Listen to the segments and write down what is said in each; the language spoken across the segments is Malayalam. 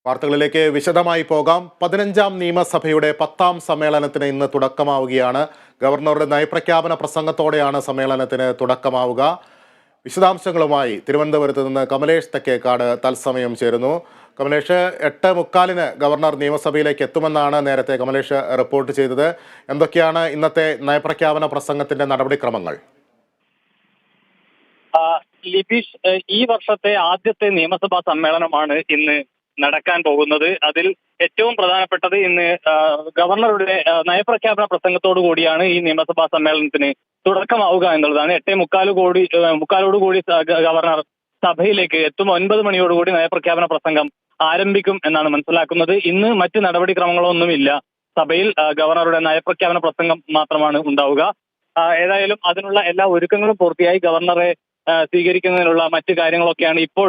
വാർത്തകളിലേക്ക് വിശദമായി പോകാം. 15ാം നിയമസഭയുടെ 10ാം സമ്മേളനത്തിന് ഇന്ന് തുടക്കമാവുകയാണ്. ഗവർണറുടെ നയപ്രഖ്യാപന പ്രസംഗത്തോടെയാണ് സമ്മേളനത്തിന് തുടക്കമാവുക. വിശദാംശങ്ങളുമായി തിരുവനന്തപുരത്ത് നിന്ന് കമലേഷ് തെക്കേക്കാട് തത്സമയം ചേരുന്നു. കമലേഷ്, 8:45 ഗവർണർ നിയമസഭയിലേക്ക് എത്തുമെന്നാണ് നേരത്തെ കമലേഷ് റിപ്പോർട്ട് ചെയ്തത്. എന്തൊക്കെയാണ് ഇന്നത്തെ നയപ്രഖ്യാപന പ്രസംഗത്തിന്റെ നടപടിക്രമങ്ങൾ? ലിബീഷ്, ഈ വർഷത്തെ ആദ്യത്തെ നിയമസഭാ സമ്മേളനമാണ് ഇന്ന് നടക്കാൻ പോകുന്നത്. അതിൽ ഏറ്റവും പ്രധാനപ്പെട്ടത് ഇന്ന് ഗവർണറുടെ നയപ്രഖ്യാപന പ്രസംഗത്തോടു കൂടിയാണ് ഈ നിയമസഭാ സമ്മേളനത്തിന് തുടക്കമാവുക എന്നുള്ളതാണ്. 8:45 ഗവർണർ സഭയിലേക്ക് എത്തും. 9 മണിയോടുകൂടി നയപ്രഖ്യാപന പ്രസംഗം ആരംഭിക്കും എന്നാണ് മനസ്സിലാക്കുന്നത്. ഇന്ന് മറ്റ് നടപടിക്രമങ്ങളൊന്നുമില്ല. സഭയിൽ ഗവർണറുടെ നയപ്രഖ്യാപന പ്രസംഗം മാത്രമാണ് ഉണ്ടാവുക. ഏതായാലും അതിനുള്ള എല്ലാ ഒരുക്കങ്ങളും പൂർത്തിയായി. ഗവർണറെ സ്വീകരിക്കുന്നതിനുള്ള മറ്റു കാര്യങ്ങളൊക്കെയാണ് ഇപ്പോൾ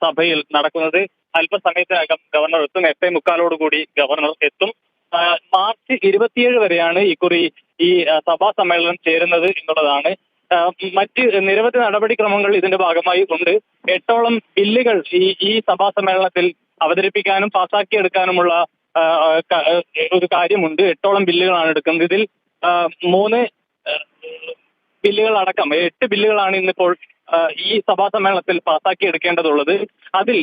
സഭയിൽ നടക്കുന്നത്. അല്പസമയത്തിനകം ഗവർണർ എത്തും. 8:45 ഗവർണർ എത്തും. മാർച്ച് 27 വരെയാണ് ഇക്കുറി ഈ സഭാ സമ്മേളനം ചേരുന്നത് എന്നുള്ളതാണ്. മറ്റ് നിരവധി നടപടിക്രമങ്ങൾ ഇതിന്റെ ഭാഗമായി ഉണ്ട്. 8ഓളം ബില്ലുകൾ ഈ സഭാ സമ്മേളനത്തിൽ അവതരിപ്പിക്കാനും പാസാക്കിയെടുക്കാനുമുള്ള ഒരു കാര്യമുണ്ട്. 8ഓളം ബില്ലുകളാണ് എടുക്കുന്നത്. ഇതിൽ 3 ബില്ലുകൾ അടക്കം 8 ബില്ലുകളാണ് ഇന്നിപ്പോൾ ഈ സഭാ സമ്മേളനത്തിൽ പാസാക്കി എടുക്കേണ്ടതുള്ളത്. അതിൽ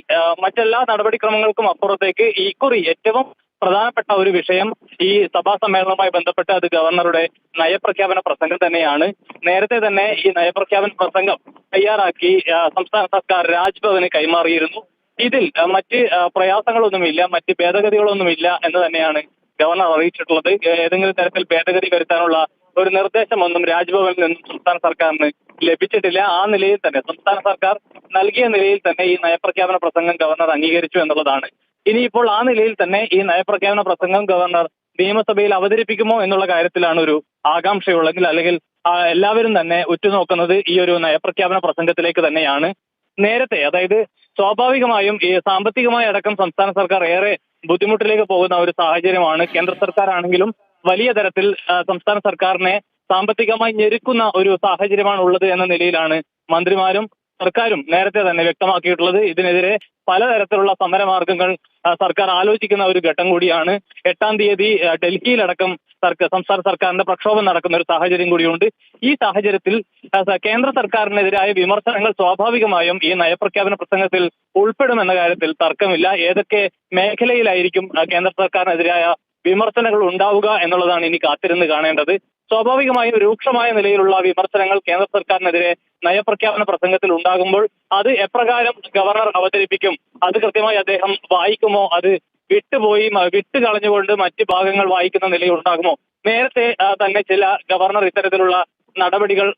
മറ്റെല്ലാ നടപടിക്രമങ്ങൾക്കും അപ്പുറത്തേക്ക് ഇക്കുറി ഏറ്റവും പ്രധാനപ്പെട്ട ഒരു വിഷയം ഈ സഭാ സമ്മേളനവുമായി ബന്ധപ്പെട്ട് അത് ഗവർണറുടെ നയപ്രഖ്യാപന പ്രസംഗം തന്നെയാണ്. നേരത്തെ തന്നെ ഈ നയപ്രഖ്യാപന പ്രസംഗം തയ്യാറാക്കി സംസ്ഥാന സർക്കാർ രാജ്ഭവന് കൈമാറിയിരുന്നു. ഇതിൽ മറ്റ് പ്രയാസങ്ങളൊന്നുമില്ല, മറ്റ് ഭേദഗതികളൊന്നുമില്ല എന്ന് തന്നെയാണ് ഗവർണർ അറിയിച്ചിട്ടുള്ളത്. ഏതെങ്കിലും തരത്തിൽ ഭേദഗതി വരുത്താനുള്ള ഒരു നിർദ്ദേശമൊന്നും രാജ്ഭവനിൽ നിന്നും സംസ്ഥാന സർക്കാരിന് ലഭിച്ചിട്ടില്ല. ആ നിലയിൽ തന്നെ സംസ്ഥാന സർക്കാർ നൽകിയ നിലയിൽ തന്നെ ഈ നയപ്രഖ്യാപന പ്രസംഗം ഗവർണർ അംഗീകരിച്ചു എന്നുള്ളതാണ്. ഇനിയിപ്പോൾ ആ നിലയിൽ തന്നെ ഈ നയപ്രഖ്യാപന പ്രസംഗം ഗവർണർ നിയമസഭയിൽ അവതരിപ്പിക്കുമോ എന്നുള്ള കാര്യത്തിലാണ് ഒരു ആകാംക്ഷയുള്ളെങ്കിൽ, അല്ലെങ്കിൽ എല്ലാവരും തന്നെ ഉറ്റുനോക്കുന്നത് ഈ ഒരു നയപ്രഖ്യാപന പ്രസംഗത്തിലേക്ക് തന്നെയാണ്. നേരത്തെ, അതായത് സ്വാഭാവികമായും ഈ സാമ്പത്തികമായി അടക്കം സംസ്ഥാന സർക്കാർ ഏറെ ബുദ്ധിമുട്ടിലേക്ക് പോകുന്ന ഒരു സാഹചര്യമാണ്. കേന്ദ്ര സർക്കാർ ആണെങ്കിലും വലിയ തരത്തിൽ സംസ്ഥാന സർക്കാരിനെ സാമ്പത്തികമായി ഞെരുക്കുന്ന ഒരു സാഹചര്യമാണ് ഉള്ളത് എന്ന നിലയിലാണ് മന്ത്രിമാരും സർക്കാരും നേരത്തെ തന്നെ വ്യക്തമാക്കിയിട്ടുള്ളത്. ഇതിനെതിരെ പലതരത്തിലുള്ള സമരമാർഗങ്ങൾ സർക്കാർ ആലോചിക്കുന്ന ഒരു ഘട്ടം കൂടിയാണ്. 8-ാം തീയതി ഡൽഹിയിലടക്കം സംസ്ഥാന സർക്കാരിന്റെ പ്രക്ഷോഭം നടക്കുന്ന ഒരു സാഹചര്യം കൂടിയുണ്ട്. ഈ സാഹചര്യത്തിൽ കേന്ദ്ര സർക്കാരിനെതിരായ വിമർശനങ്ങൾ സ്വാഭാവികമായും ഈ നയപ്രഖ്യാപന പ്രസംഗത്തിൽ ഉൾപ്പെടുമെന്ന കാര്യത്തിൽ തർക്കമില്ല. ഏതൊക്കെ മേഖലയിലായിരിക്കും കേന്ദ്ര സർക്കാരിനെതിരായ വിമർശനങ്ങൾ ഉണ്ടാവുക എന്നുള്ളതാണ് ഇനി കാത്തിരുന്ന് കാണേണ്ടത്. സ്വാഭാവികമായും രൂക്ഷമായ നിലയിലുള്ള വിമർശനങ്ങൾ കേന്ദ്ര സർക്കാരിനെതിരെ നയപ്രഖ്യാപന പ്രസംഗത്തിൽ ഉണ്ടാകുമ്പോൾ അത് എപ്രകാരം ഗവർണർ അവതരിപ്പിക്കും, അത് കൃത്യമായി അദ്ദേഹം വായിക്കുമോ, അത് വിട്ട് കളഞ്ഞുകൊണ്ട് മറ്റ് ഭാഗങ്ങൾ വായിക്കുന്ന നിലയുണ്ടാകുമോ? നേരത്തെ തന്നെ ചില ഗവർണർ ഇത്തരത്തിലുള്ള നടപടികൾ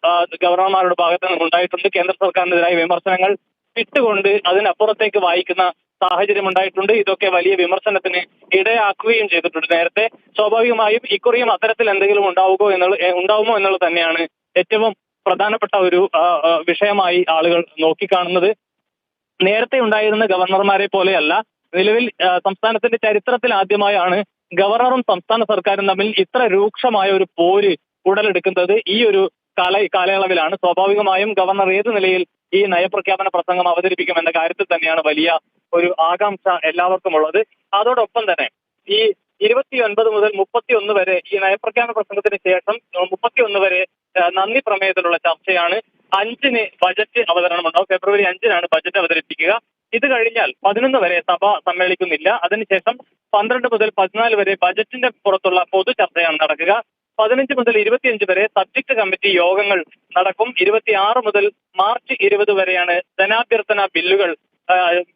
ഗവർണർമാരുടെ ഭാഗത്ത് നിന്നും ഉണ്ടായിട്ടുണ്ട്. കേന്ദ്ര സർക്കാരിനെതിരായ വിമർശനങ്ങൾ വിട്ടുകൊണ്ട് അതിനപ്പുറത്തേക്ക് വായിക്കുന്ന സാഹചര്യം ഉണ്ടായിട്ടുണ്ട്. ഇതൊക്കെ വലിയ വിമർശനത്തിന് ഇടയാക്കുകയും ചെയ്തിട്ടുണ്ട് നേരത്തെ. സ്വാഭാവികമായും ഇക്കുറിയും അത്തരത്തിൽ എന്തെങ്കിലും ഉണ്ടാവുമോ എന്നുള്ളത് തന്നെയാണ് ഏറ്റവും പ്രധാനപ്പെട്ട ഒരു വിഷയമായി ആളുകൾ നോക്കിക്കാണുന്നത്. നേരത്തെ ഉണ്ടായിരുന്ന ഗവർണർമാരെ പോലെയല്ല, നിലവിൽ സംസ്ഥാനത്തിന്റെ ചരിത്രത്തിൽ ആദ്യമായാണ് ഗവർണറും സംസ്ഥാന സർക്കാരും തമ്മിൽ ഇത്ര രൂക്ഷമായ ഒരു പോര് ഉടലെടുക്കുന്നത് ഈ ഒരു കാലയളവിലാണ്. സ്വാഭാവികമായും ഗവർണർ ഏത് നിലയിൽ ഈ നയപ്രഖ്യാപന പ്രസംഗം അവതരിപ്പിക്കും എന്ന കാര്യത്തിൽ തന്നെയാണ് വലിയ ഒരു ആകാംക്ഷ എല്ലാവർക്കും ഉള്ളത്. അതോടൊപ്പം തന്നെ ഈ 29 മുതൽ 31 വരെ ഈ നയപ്രഖ്യാപന പ്രസംഗത്തിന് ശേഷം 31 വരെ നന്ദി പ്രമേയത്തിലുള്ള ചർച്ചയാണ്. 5-ന് ബജറ്റ് അവതരണമുണ്ടാവും. ഫെബ്രുവരി 5-നാണ് ബജറ്റ് അവതരിപ്പിക്കുക. ഇത് കഴിഞ്ഞാൽ 11 വരെ സഭ സമ്മേളിക്കുന്നില്ല. അതിനുശേഷം 12 മുതൽ 14 വരെ ബജറ്റിന്റെ പുറത്തുള്ള പൊതു ചർച്ചയാണ് നടക്കുക. 15 മുതൽ 25 വരെ സബ്ജക്ട് കമ്മിറ്റി യോഗങ്ങൾ നടക്കും. 26 മുതൽ മാർച്ച് 20 വരെയാണ്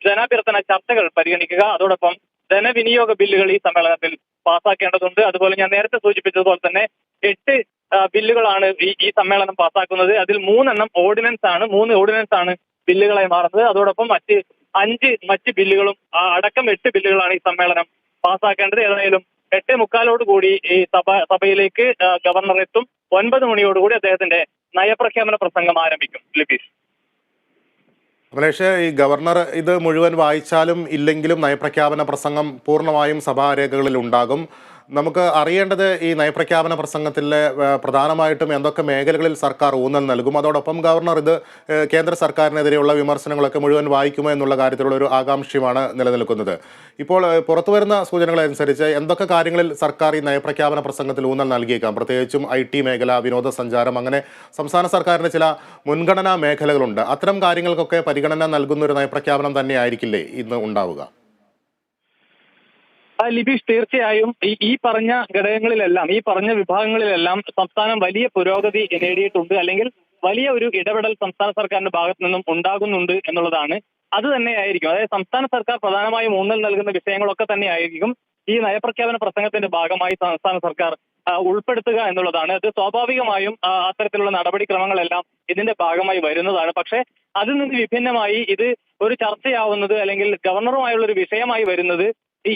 ജനാഭ്യർത്ഥന ചർച്ചകൾ പരിഗണിക്കുക. അതോടൊപ്പം ധനവിനിയോഗ ബില്ലുകൾ ഈ സമ്മേളനത്തിൽ പാസ്സാക്കേണ്ടതുണ്ട്. അതുപോലെ ഞാൻ നേരത്തെ സൂചിപ്പിച്ചതുപോലെ തന്നെ 8 ബില്ലുകളാണ് ഈ സമ്മേളനം പാസ്സാക്കുന്നത്. അതിൽ 3 ഓർഡിനൻസ് ആണ് ബില്ലുകളായി മാറുന്നത്. അതോടൊപ്പം മറ്റ് ബില്ലുകളും അടക്കം 8 ബില്ലുകളാണ് ഈ സമ്മേളനം പാസ്സാക്കേണ്ടത്. ഏതായാലും 8:45 ഈ സഭയിലേക്ക് ഗവർണർ എത്തും. 9 മണിയോടുകൂടി അദ്ദേഹത്തിന്റെ നയപ്രഖ്യാപന പ്രസംഗം ആരംഭിക്കും. ലിബീഷ്, കമലേഷ്, ഈ ഗവർണർ ഇത് മുഴുവൻ വായിച്ചാലും ഇല്ലെങ്കിലും നയപ്രഖ്യാപന പ്രസംഗം പൂർണ്ണമായും സഭാരേഖകളിൽ ഉണ്ടാകും. നമുക്ക് അറിയേണ്ടത് ഈ നയപ്രഖ്യാപന പ്രസംഗത്തിലെ പ്രധാനമായിട്ടും എന്തൊക്കെ മേഖലകളിൽ സർക്കാർ ഊന്നൽ നൽകും, അതോടൊപ്പം ഗവർണർ ഇത് കേന്ദ്ര സർക്കാരിനെതിരെയുള്ള വിമർശനങ്ങളൊക്കെ മുഴുവൻ വായിക്കുമോ എന്നുള്ള കാര്യത്തിലുള്ള ഒരു ആകാംക്ഷയുമാണ് നിലനിൽക്കുന്നത്. ഇപ്പോൾ പുറത്തുവരുന്ന സൂചനകളനുസരിച്ച് എന്തൊക്കെ കാര്യങ്ങളിൽ സർക്കാർ ഈ നയപ്രഖ്യാപന പ്രസംഗത്തിൽ ഊന്നൽ നൽകിയേക്കാം? പ്രത്യേകിച്ചും IT മേഖല, വിനോദസഞ്ചാരം, അങ്ങനെ സംസ്ഥാന സർക്കാരിന് ചില മുൻഗണനാ മേഖലകളുണ്ട്. അത്തരം കാര്യങ്ങൾക്കൊക്കെ പരിഗണന നൽകുന്ന ഒരു നയപ്രഖ്യാപനം തന്നെയായിരിക്കില്ലേ ഇന്ന് ഉണ്ടാവുക? ലിബീഷ്, തീർച്ചയായും ഈ പറഞ്ഞ ഘടകങ്ങളിലെല്ലാം, ഈ പറഞ്ഞ വിഭാഗങ്ങളിലെല്ലാം സംസ്ഥാനം വലിയ പുരോഗതി നേടിയിട്ടുണ്ട്, അല്ലെങ്കിൽ വലിയ ഒരു ഇടപെടൽ സംസ്ഥാന സർക്കാരിന്റെ ഭാഗത്തു നിന്നും ഉണ്ടാകുന്നുണ്ട് എന്നുള്ളതാണ്. അത് തന്നെയായിരിക്കും, അതായത് സംസ്ഥാന സർക്കാർ പ്രധാനമായും ഊന്നൽ നൽകുന്ന വിഷയങ്ങളൊക്കെ തന്നെയായിരിക്കും ഈ നയപ്രഖ്യാപന പ്രസംഗത്തിന്റെ ഭാഗമായി സംസ്ഥാന സർക്കാർ ഉൾപ്പെടുത്തുക എന്നുള്ളതാണ്. അത് സ്വാഭാവികമായും അത്തരത്തിലുള്ള നടപടിക്രമങ്ങളെല്ലാം ഇതിന്റെ ഭാഗമായി വരുന്നതാണ്. പക്ഷേ അതിൽ നിന്ന് വിഭിന്നമായി ഇത് ഒരു ചർച്ചയാവുന്നത്, അല്ലെങ്കിൽ ഗവർണറുമായുള്ള ഒരു വിഷയമായി വരുന്നത്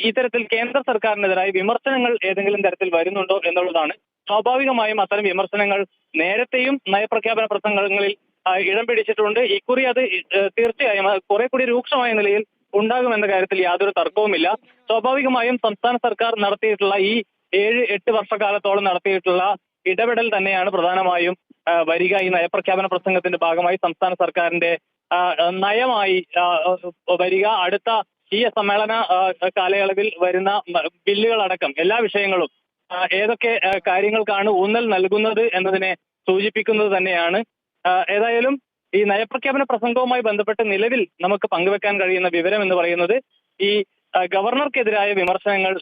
ഇത്തരത്തിൽ കേന്ദ്ര സർക്കാരിനെതിരായി വിമർശനങ്ങൾ ഏതെങ്കിലും തരത്തിൽ വരുന്നുണ്ടോ എന്നുള്ളതാണ്. സ്വാഭാവികമായും അത്തരം വിമർശനങ്ങൾ നേരത്തെയും നയപ്രഖ്യാപന പ്രസംഗങ്ങളിൽ ഇടം പിടിച്ചിട്ടുണ്ട്. ഇക്കുറി അത് തീർച്ചയായും കുറെ കൂടി രൂക്ഷമായ നിലയിൽ ഉണ്ടാകുമെന്ന കാര്യത്തിൽ യാതൊരു തർക്കവുമില്ല. സ്വാഭാവികമായും സംസ്ഥാന സർക്കാർ നടത്തിയിട്ടുള്ള ഈ 7-8 വർഷക്കാലത്തോളം നടത്തിയിട്ടുള്ള ഇടപെടൽ തന്നെയാണ് പ്രധാനമായും വരിക. ഈ നയപ്രഖ്യാപന പ്രസംഗത്തിന്റെ ഭാഗമായി സംസ്ഥാന സർക്കാരിന്റെ നയമായി വരിക. അടുത്ത ഈ സമ്മേളന കാലയളവിൽ വരുന്ന ബില്ലുകളടക്കം എല്ലാ വിഷയങ്ങളും ഏതൊക്കെ കാര്യങ്ങൾക്കാണ് ഊന്നൽ നൽകുന്നത് എന്നതിനെ സൂചിപ്പിക്കുന്നത് തന്നെയാണ്. ഏതായാലും ഈ നയപ്രഖ്യാപന പ്രസംഗവുമായി ബന്ധപ്പെട്ട് നിലവിൽ നമുക്ക് പങ്കുവെക്കാൻ കഴിയുന്ന വിവരം എന്ന് പറയുന്നത്, ഈ ഗവർണർക്കെതിരായ വിമർശനങ്ങൾ,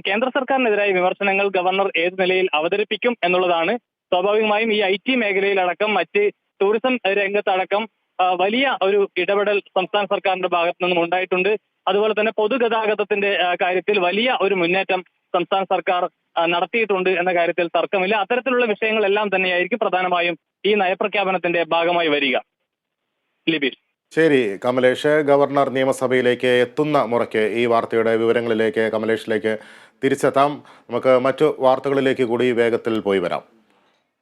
കേന്ദ്ര സർക്കാരിനെതിരായ വിമർശനങ്ങൾ ഗവർണർ ഏത് നിലയിൽ അവതരിപ്പിക്കും എന്നുള്ളതാണ്. സ്വാഭാവികമായും ഈ IT മേഖലയിലടക്കം, മറ്റ് ടൂറിസം രംഗത്തടക്കം വലിയ ഒരു ഇടപെടൽ സംസ്ഥാന സർക്കാരിന്റെ ഭാഗത്തു നിന്നും ഉണ്ടായിട്ടുണ്ട്. അതുപോലെ തന്നെ പൊതുഗതാഗതത്തിന്റെ കാര്യത്തിൽ വലിയ ഒരു മുന്നേറ്റം സംസ്ഥാന സർക്കാർ നടത്തിയിട്ടുണ്ട് എന്ന കാര്യത്തിൽ തർക്കമില്ല. അത്തരത്തിലുള്ള വിഷയങ്ങളെല്ലാം തന്നെയായിരിക്കും പ്രധാനമായും ഈ നയപ്രഖ്യാപനത്തിന്റെ ഭാഗമായി വരിക. ലിബീഷ്. ശരി കമലേഷ്, ഗവർണർ നിയമസഭയിലേക്ക് എത്തുന്ന മുറയ്ക്ക് ഈ വാർത്തയുടെ വിവരങ്ങളിലേക്ക് കമലേഷിലേക്ക് തിരിച്ചെത്താം. നമുക്ക് മറ്റു വാർത്തകളിലേക്ക് കൂടി വേഗത്തിൽ പോയി വരാം.